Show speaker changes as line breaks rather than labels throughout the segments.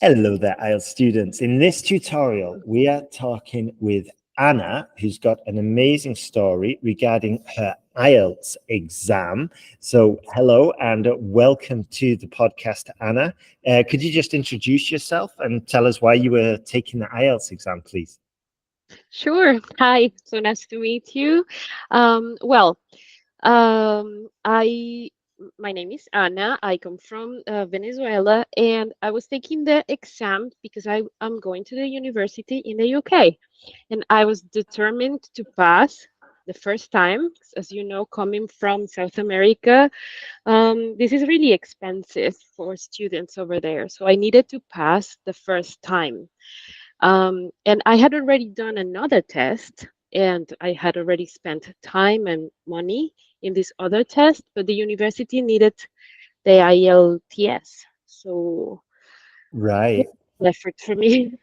Hello there, IELTS students. In this tutorial, we are talking with Anna, who's got an amazing story regarding her IELTS exam. So hello and welcome to the podcast, Anna. Could you just introduce yourself and tell us why you were taking the IELTS exam, please?
Sure. Hi. So nice to meet you. Well, I my name is Ana. I come from Venezuela, and I was taking the exam because I'm going to the university in the UK, and I was determined to pass the first time. As you know, coming from South America, this is really expensive for students over there. So I needed to pass the first time. And I had already done another test, and I had already spent time and money in this other test, but the university needed the IELTS. So
Right.
effort for me.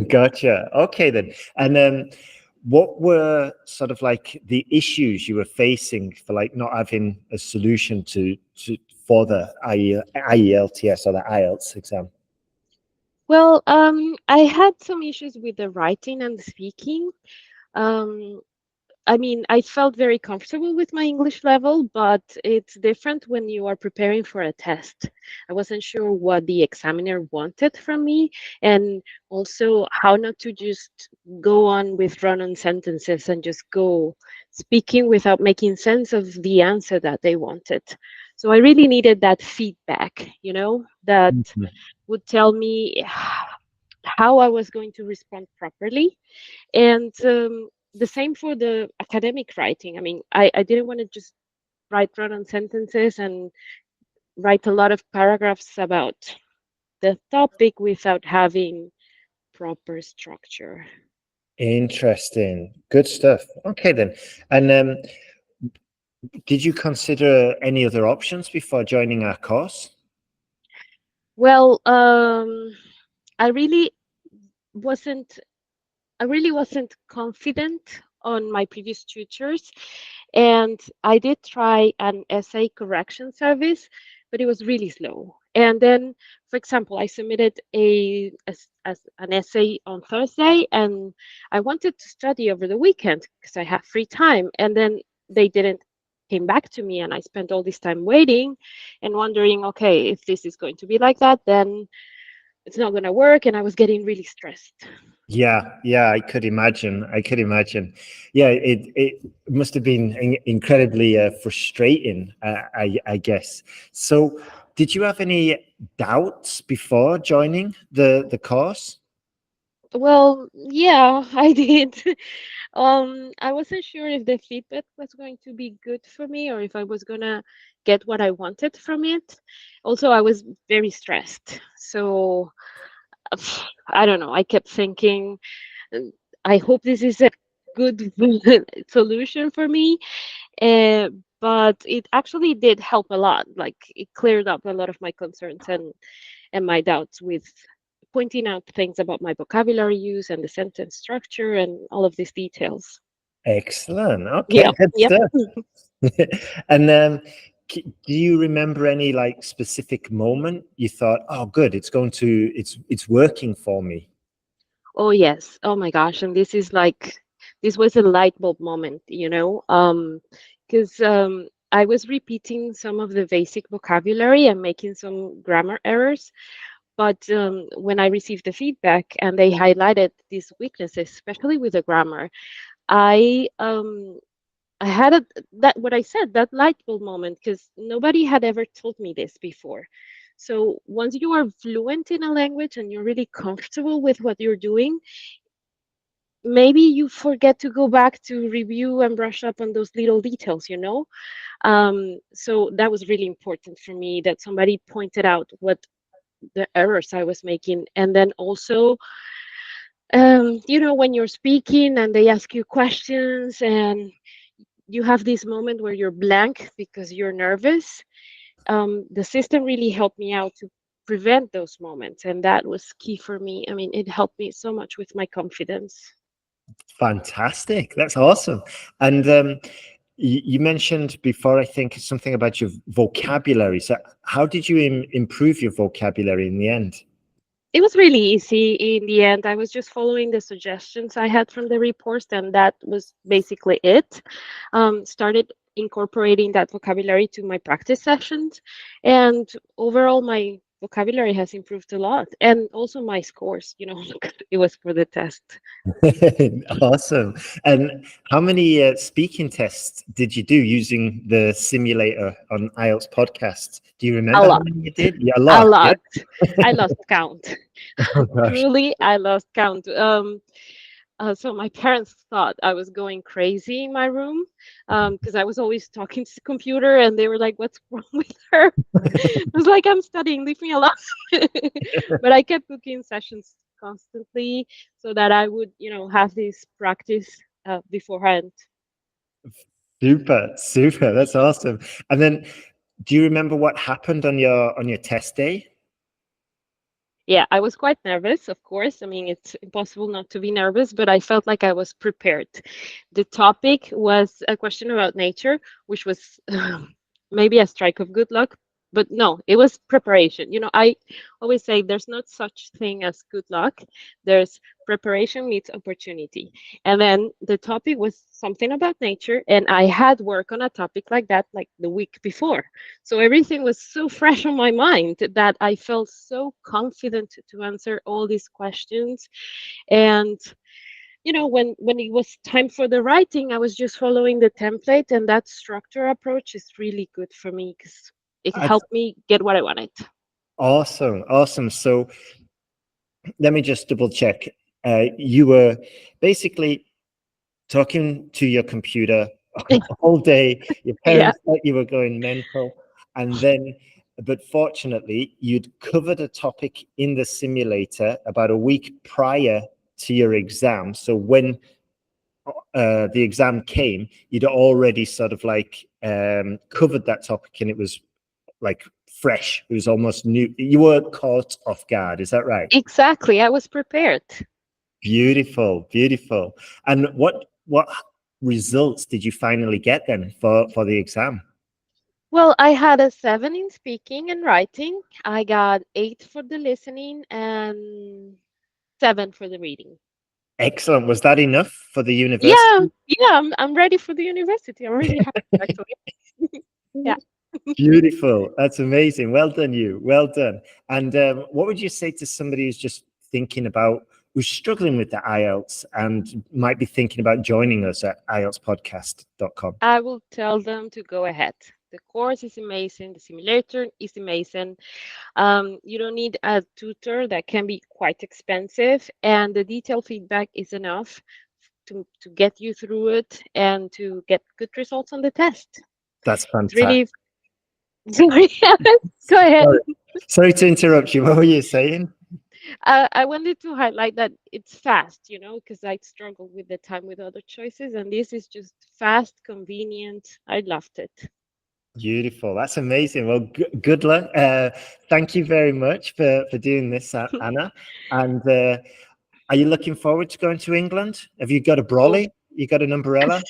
Gotcha. Okay, then. And what were sort of like the issues you were facing for like not having a solution for the IELTS or the IELTS exam?
Well, I had some issues with the writing and the speaking. Um, I mean, I felt very comfortable with my English level, but it's different when you are preparing for a test. I wasn't sure what the examiner wanted from me, and also how not to just go on with run-on sentences and just go speaking without making sense of the answer that they wanted. So I really needed that feedback, that
Mhm.
would tell me how I was going to respond properly. And the same for the academic writing. I mean, I didn't want to just write run-on sentences and write a lot of paragraphs about the topic without having proper structure.
Interesting. Good stuff. Okay, then. And did you consider any other options before joining our course?
Well, I really wasn't I really wasn't confident on my previous tutors, and I did try an essay correction service, but it was really slow. And then, for example, I submitted an essay on Thursday, and I wanted to study over the weekend because I have free time, and then they didn't came back to me, and I spent all this time waiting and wondering, okay, if this is going to be like that, then it's not going to work, and I was getting really stressed.
Yeah, I could imagine. I could imagine. Yeah, it must have been incredibly frustrating, I guess. So, did you have any doubts before joining the course?
Well, yeah, I did. I wasn't sure if the feedback was going to be good for me or if I was gonna get what I wanted from it. Also, I was very stressed. So I don't know. I kept thinking, uh, I hope this is a good solution for me. Uh, but it actually did help a lot. Like it cleared up a lot of my concerns and my doubts with pointing out things about my vocabulary use and the sentence structure and all of these details.
Excellent. Okay,
Yeah,
good
yep.
stuff. And do you remember any like specific moment you thought, "Oh, good, it's working for me"?
Oh yes. Oh my gosh. And this was a light bulb moment, because I was repeating some of the basic vocabulary and making some grammar errors. But when I received the feedback and they highlighted these weaknesses, especially with the grammar, I I had that what I said, that light bulb moment, because nobody had ever told me this before. So once you are fluent in a language and you're really comfortable with what you're doing, maybe you forget to go back to review and brush up on those little details. So that was really important for me that somebody pointed out what the errors I was making. And then also, when you're speaking and they ask you questions and you have this moment where you're blank because you're nervous, the system really helped me out to prevent those moments. And that was key for me. I mean, it helped me so much with my confidence.
Fantastic. That's awesome. And you mentioned before, I think, something about your vocabulary. So, how did you improve your vocabulary in the end?
It was really easy in the end. I was just following the suggestions I had from the reports, and that was basically it. Started incorporating that vocabulary to my practice sessions, and overall, my vocabulary has improved a lot, and also my scores. It was for the test.
Awesome. And how many speaking tests did you do using the simulator on IELTS podcast? Do you
A
remember how
lot,
many you did? Yeah, a
a
lot. Yeah.
lot. I lost count.
Oh gosh.
Truly, I lost count. So my parents thought I was going crazy in my room because I was always talking to the computer, and they were like, "What's wrong with her?" I was like, "I'm studying, leave me alone." But I kept booking sessions constantly so that I would, have this practice beforehand.
Super, super. That's awesome. And then, do you remember what happened on your test day?
Yeah, I was quite nervous, of course. I mean, it's impossible not to be nervous, but I felt like I was prepared. The topic was a question about nature, which was maybe a strike of good luck, but no, it was preparation. I always say there's not such thing as good luck. There's preparation meets opportunity. And then the topic was something about nature, and I had work on a topic like that like the week before. So everything was so fresh on my mind that I felt so confident to answer all these questions. And when it was time for the writing, I was just following the template, and that structure approach is really good for me because it
That's
helped me get what I wanted.
awesome. Awesome. So let me just double check. You were basically talking to your computer all day. Your
Yeah,
parents thought you were going mental. And then, but fortunately, you'd covered a topic in the simulator about a week prior to your exam. So when the exam came, you'd already sort of like covered that topic, and it was like fresh. It was almost new. You weren't caught off guard. Is that right?
exactly. I was prepared.
Beautiful, beautiful. And what results did you finally get then for the exam?
Well, I had a 7 in speaking and writing. I got 8 for the listening and 7 for the reading.
Excellent. Was that enough for the
Yeah,
university?
yeah, I'm ready for the university. I'm really happy actually. Yeah.
Beautiful. That's amazing. Well done, you. Well done. And what would you say to somebody who's just thinking about, who's struggling with the IELTS and might be thinking about joining us at IELTSPodcast.com?
I will tell them to go ahead. The course is amazing. The simulator is amazing. You don't need a tutor that can be quite expensive, and the detailed feedback is enough to get you through it and to get good results on the test.
That's
It's
fantastic.
really sorry. Go ahead.
Sorry. Sorry to interrupt you. What were you saying?
I wanted to highlight that it's fast, because I struggle with the time with other choices, and this is just fast, convenient. I loved it.
Beautiful. That's amazing. Well, good luck. Thank you very much for doing this, Anna. And are you looking forward to going to England? Have you got a
Oh.
brolly? You got an umbrella?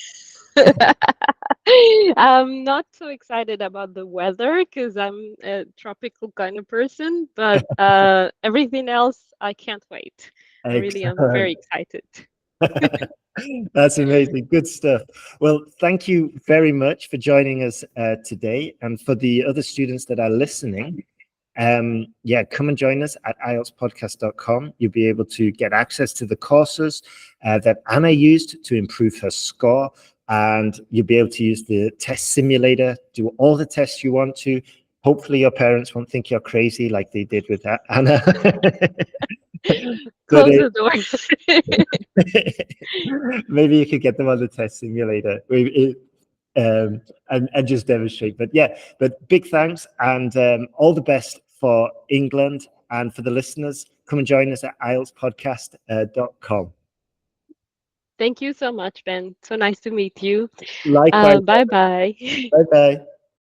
I'm not so excited about the weather because I'm a tropical kind of person, but everything else, I can't wait. I really am very
Excellent.
excited.
That's amazing. Good stuff. Well, thank you very much for joining us today. And for the other students that are listening, yeah, come and join us at IELTSPodcast.com. You'll be able to get access to the courses that Anna used to improve her score. And you'll be able to use the test simulator, do all the tests you want to. Hopefully your parents won't think you're crazy like they did with Anna. But
Close the door.
maybe you could get them on the test simulator and just demonstrate. But yeah, but big thanks and all the best for England, and for the listeners, come and join us at IELTSPodcast.com.
Thank you so much, Ben. So nice to meet you.
Likewise.
Bye bye.
Bye bye.